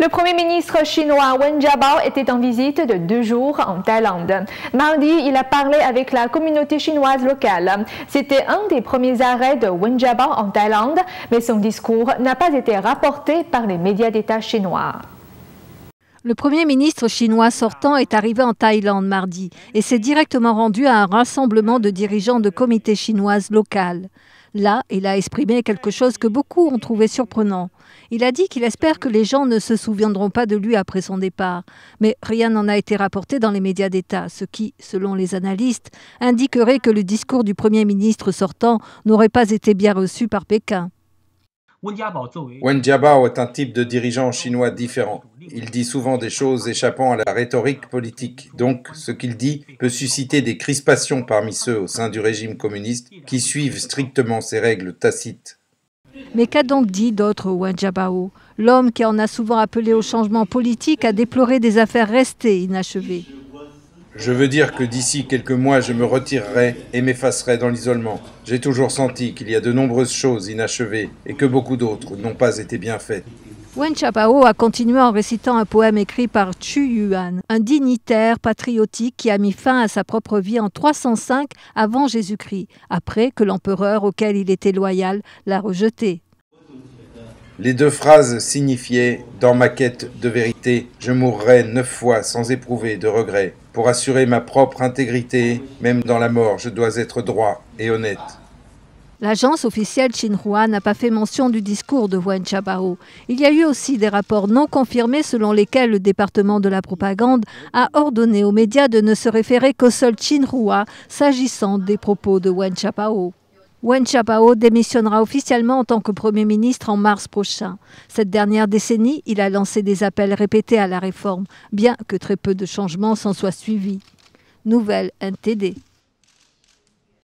Le Premier ministre chinois Wen Jiabao était en visite de 2 jours en Thaïlande. Mardi, il a parlé avec la communauté chinoise locale. C'était un des premiers arrêts de Wen Jiabao en Thaïlande, mais son discours n'a pas été rapporté par les médias d'État chinois. Le Premier ministre chinois sortant est arrivé en Thaïlande mardi et s'est directement rendu à un rassemblement de dirigeants de comités chinoises locales. Là, il a exprimé quelque chose que beaucoup ont trouvé surprenant. Il a dit qu'il espère que les gens ne se souviendront pas de lui après son départ. Mais rien n'en a été rapporté dans les médias d'État, ce qui, selon les analystes, indiquerait que le discours du Premier ministre sortant n'aurait pas été bien reçu par Pékin. Wen Jiabao est un type de dirigeant chinois différent. Il dit souvent des choses échappant à la rhétorique politique. Donc, ce qu'il dit peut susciter des crispations parmi ceux au sein du régime communiste qui suivent strictement ses règles tacites. Mais qu'a donc dit d'autre Wen Jiabao? L'homme qui en a souvent appelé au changement politique a déploré des affaires restées inachevées. Je veux dire que d'ici quelques mois, je me retirerai et m'effacerai dans l'isolement. J'ai toujours senti qu'il y a de nombreuses choses inachevées et que beaucoup d'autres n'ont pas été bien faites. Wen Jiabao a continué en récitant un poème écrit par Chu Yuan, un dignitaire patriotique qui a mis fin à sa propre vie en 305 avant Jésus-Christ, après que l'empereur auquel il était loyal l'a rejeté. Les 2 phrases signifiaient « Dans ma quête de vérité, je mourrai 9 fois sans éprouver de regrets. Pour assurer ma propre intégrité, même dans la mort, je dois être droit et honnête. » L'agence officielle Xinhua n'a pas fait mention du discours de Wen Jiabao. Il y a eu aussi des rapports non confirmés selon lesquels le département de la propagande a ordonné aux médias de ne se référer qu'au seul Xinhua s'agissant des propos de Wen Jiabao. Wen Jiabao démissionnera officiellement en tant que Premier ministre en mars prochain. Cette dernière décennie, il a lancé des appels répétés à la réforme, bien que très peu de changements s'en soient suivis. Nouvelle NTD.